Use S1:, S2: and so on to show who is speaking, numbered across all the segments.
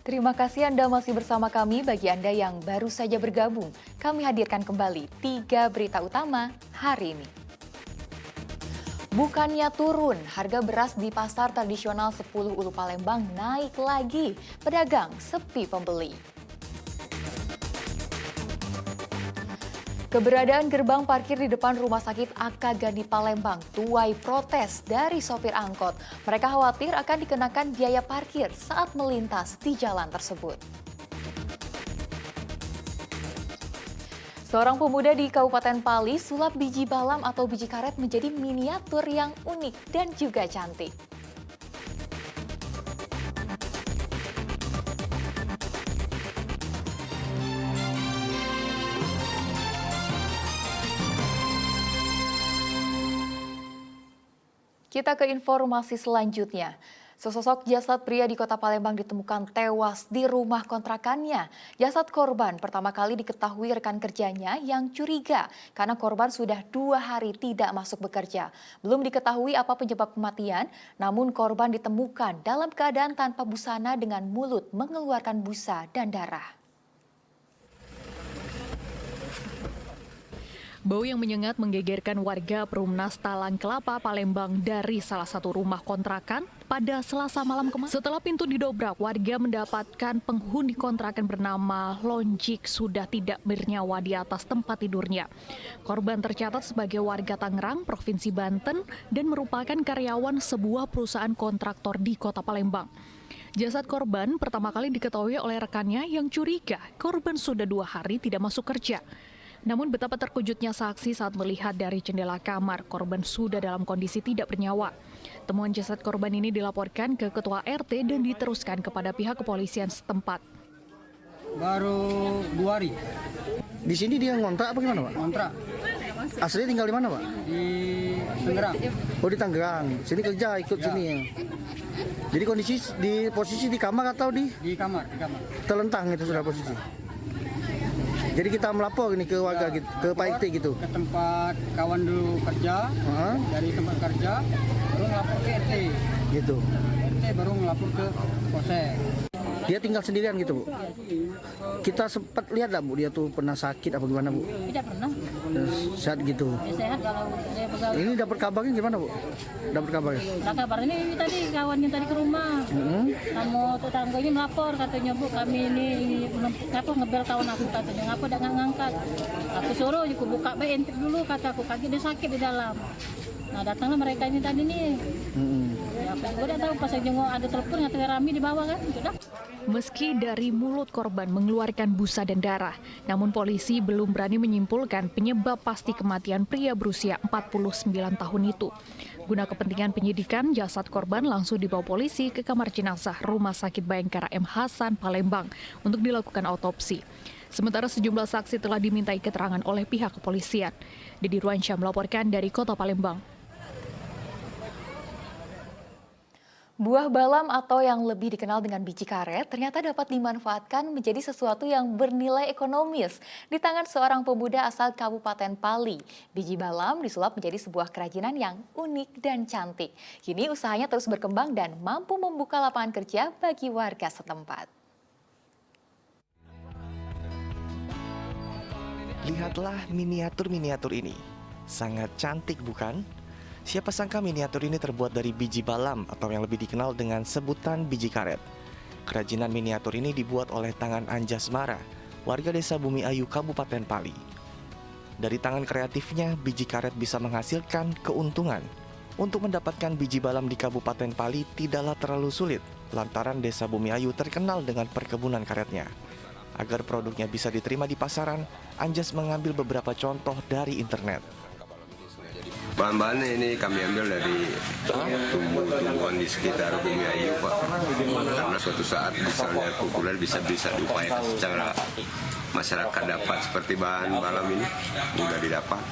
S1: Terima kasih Anda masih bersama kami. Bagi Anda yang baru saja bergabung, kami hadirkan kembali 3 berita utama hari ini. Bukannya turun, harga beras di pasar tradisional 10 Ulu Palembang naik lagi. Pedagang sepi pembeli. Keberadaan gerbang parkir di depan Rumah Sakit AK Gani Palembang tuai protes dari sopir angkot. Mereka khawatir akan dikenakan biaya parkir saat melintas di jalan tersebut. Seorang pemuda di Kabupaten Pali sulap biji balam atau biji karet menjadi miniatur yang unik dan juga cantik. Kita ke informasi selanjutnya. Sesosok jasad pria di Kota Palembang ditemukan tewas di rumah kontrakannya. Jasad korban pertama kali diketahui rekan kerjanya yang curiga karena korban sudah 2 hari tidak masuk bekerja. Belum diketahui apa penyebab kematian, namun korban ditemukan dalam keadaan tanpa busana dengan mulut mengeluarkan busa dan darah.
S2: Bau yang menyengat menggegerkan warga Perumnas Talang Kelapa, Palembang dari salah satu rumah kontrakan pada Selasa malam kemarin. Setelah pintu didobrak, warga mendapatkan penghuni kontrakan bernama Lonjik sudah tidak bernyawa di atas tempat tidurnya. Korban tercatat sebagai warga Tangerang, Provinsi Banten, dan merupakan karyawan sebuah perusahaan kontraktor di Kota Palembang. Jasad korban pertama kali diketahui oleh rekannya yang curiga korban sudah 2 hari tidak masuk kerja. Namun betapa terkejutnya saksi saat melihat dari jendela kamar korban sudah dalam kondisi tidak bernyawa. Temuan jasad korban ini dilaporkan ke Ketua RT dan diteruskan kepada pihak kepolisian setempat.
S3: Baru 2 hari.
S4: Di sini dia ngontrak apa gimana, Pak?
S3: Kontrak
S4: Asli tinggal di mana, Pak?
S3: di Tangerang.
S4: Oh, di Tangerang. Sini kerja ikut
S3: Ya.
S4: sini ya. Jadi posisi di kamar atau di
S3: Di kamar.
S4: telentang itu sudah posisi. Jadi kita melapor ini ke warga gitu, ke Pak RT gitu.
S3: Ke tempat kawan dulu kerja,
S4: Heeh,
S3: dari tempat kerja, baru ngelapor ke RT.
S4: gitu.
S3: RT baru ngelapor ke Polsek.
S4: Dia tinggal sendirian gitu, Bu. Kita sempat lihat lah, Bu, dia tuh pernah sakit apa gimana, Bu?
S5: Tidak pernah.
S4: Saat gitu.
S5: Dia sehat kalau saya pegawai.
S4: Ini dapat kabarnya gimana, Bu? Dapat kabarnya?
S5: Nah, kabar ini tadi kawannya tadi ke rumah. Kamu tetangga ini melapor katanya, Bu, kami ini ngebel kawan aku katanya. Ngapa udah nggak ngangkat? Aku suruh aku buka intip dulu kata aku, kaki dia sakit di dalam. Nah, datanglah mereka ini tadi nih. Ya, aku udah tahu pas saya jenguk ada telepon nggak rame di bawah kan, sudah.
S2: Meski dari mulut korban mengeluarkan busa dan darah, namun polisi belum berani menyimpulkan penyebab pasti kematian pria berusia 49 tahun itu. Guna kepentingan penyidikan, jasad korban langsung dibawa polisi ke kamar jenazah Rumah Sakit Bayangkara M. Hasan, Palembang untuk dilakukan autopsi. Sementara sejumlah saksi telah dimintai keterangan oleh pihak kepolisian. Didi Ruansyah melaporkan dari Kota Palembang.
S1: Buah balam atau yang lebih dikenal dengan biji karet ternyata dapat dimanfaatkan menjadi sesuatu yang bernilai ekonomis. Di tangan seorang pemuda asal Kabupaten Pali, biji balam disulap menjadi sebuah kerajinan yang unik dan cantik. Kini usahanya terus berkembang dan mampu membuka lapangan kerja bagi warga setempat.
S6: Lihatlah miniatur-miniatur ini. Sangat cantik bukan? Siapa sangka miniatur ini terbuat dari biji balam atau yang lebih dikenal dengan sebutan biji karet. Kerajinan miniatur ini dibuat oleh tangan Anjasmara, warga desa Bumi Ayu, Kabupaten Pali. Dari tangan kreatifnya, biji karet bisa menghasilkan keuntungan. Untuk mendapatkan biji balam di Kabupaten Pali tidaklah terlalu sulit, lantaran desa Bumi Ayu terkenal dengan perkebunan karetnya. Agar produknya bisa diterima di pasaran, Anjas mengambil beberapa contoh dari internet.
S7: Bahan-bahan ini kami ambil dari tumbuh-tumbuhan di sekitar Bumi Ayu, Pak. Karena suatu saat misalnya populer bisa diupayakan secara masyarakat dapat seperti bahan balam ini mudah didapat.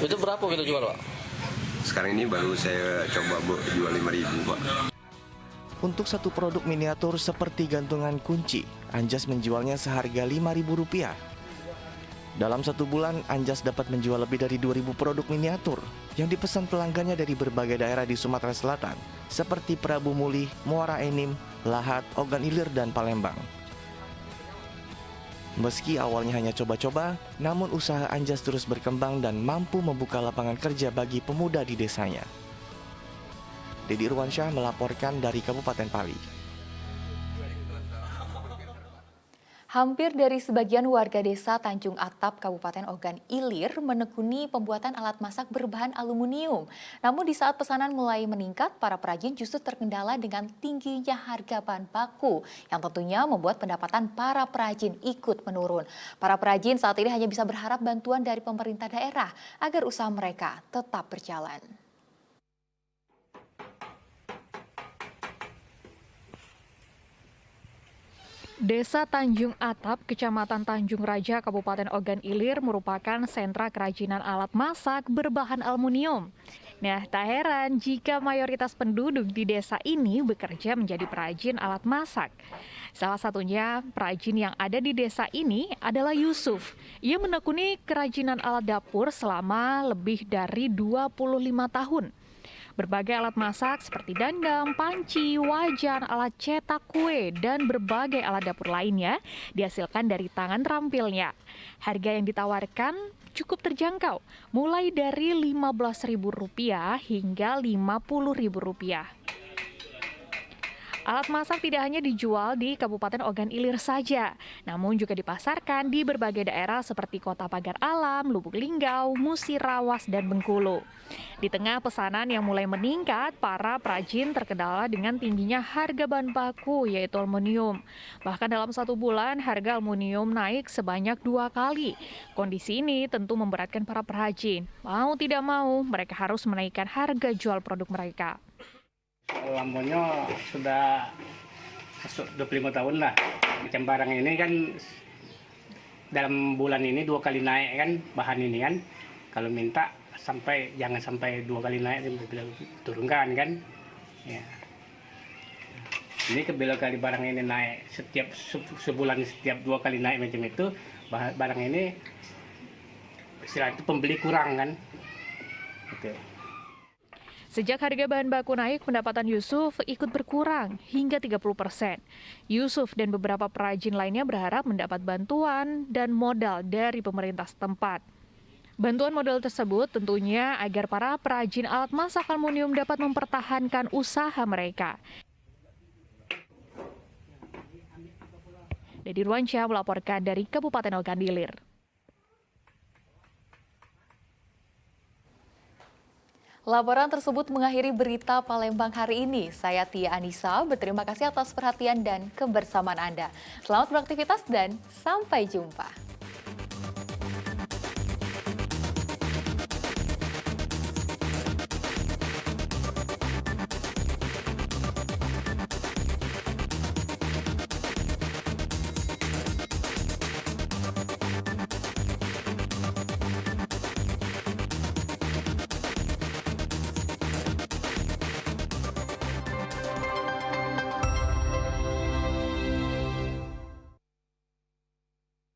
S8: Itu berapa kita jual, Pak?
S7: Sekarang ini baru saya coba jual 5.000, Pak.
S6: Untuk satu produk miniatur seperti gantungan kunci, Anjas menjualnya seharga Rp5.000. Dalam 1 bulan, Anjas dapat menjual lebih dari 2.000 produk miniatur yang dipesan pelanggannya dari berbagai daerah di Sumatera Selatan, seperti Prabu Muli, Muara Enim, Lahat, Ogan Ilir, dan Palembang. Meski awalnya hanya coba-coba, namun usaha Anjas terus berkembang dan mampu membuka lapangan kerja bagi pemuda di desanya. Dedi Irwansyah melaporkan dari Kabupaten Pali.
S1: Hampir dari sebagian warga desa Tanjung Atap, Kabupaten Ogan Ilir menekuni pembuatan alat masak berbahan aluminium. Namun di saat pesanan mulai meningkat, para perajin justru terkendala dengan tingginya harga bahan baku, yang tentunya membuat pendapatan para perajin ikut menurun. Para perajin saat ini hanya bisa berharap bantuan dari pemerintah daerah agar usaha mereka tetap berjalan.
S2: Desa Tanjung Atap, Kecamatan Tanjung Raja, Kabupaten Ogan Ilir merupakan sentra kerajinan alat masak berbahan aluminium. Nah, tak heran jika mayoritas penduduk di desa ini bekerja menjadi perajin alat masak. Salah satunya perajin yang ada di desa ini adalah Yusuf. Ia menekuni kerajinan alat dapur selama lebih dari 25 tahun. Berbagai alat masak seperti dandang, panci, wajan, alat cetak kue, dan berbagai alat dapur lainnya dihasilkan dari tangan terampilnya. Harga yang ditawarkan cukup terjangkau, mulai dari Rp15.000 hingga Rp50.000. Alat masak tidak hanya dijual di Kabupaten Ogan Ilir saja, namun juga dipasarkan di berbagai daerah seperti Kota Pagar Alam, Lubuk Linggau, Musirawas, dan Bengkulu. Di tengah pesanan yang mulai meningkat, para perajin terkendala dengan tingginya harga bahan baku, yaitu aluminium. Bahkan dalam 1 bulan, harga aluminium naik sebanyak 2 kali. Kondisi ini tentu memberatkan para perajin. Mau tidak mau, mereka harus menaikkan harga jual produk mereka.
S8: Lampunya sudah masuk 25 tahun lah. Macam barang ini kan dalam bulan ini 2 kali naik kan bahan ini kan. Kalau minta jangan sampai 2 kali naik turunkan kan. Ya. Ini bila kali barang ini naik setiap sebulan setiap 2 kali naik macam itu, barang ini istilahnya itu pembeli kurang kan. Gitu.
S2: Sejak harga bahan baku naik, pendapatan Yusuf ikut berkurang hingga 30%. Yusuf dan beberapa perajin lainnya berharap mendapat bantuan dan modal dari pemerintah setempat. Bantuan modal tersebut tentunya agar para perajin alat masak aluminium dapat mempertahankan usaha mereka. Dedi Irwansyah melaporkan dari Kabupaten Ogan Ilir.
S1: Laporan tersebut mengakhiri berita Palembang hari ini. Saya Tia Anissa, berterima kasih atas perhatian dan kebersamaan Anda. Selamat beraktivitas dan sampai jumpa.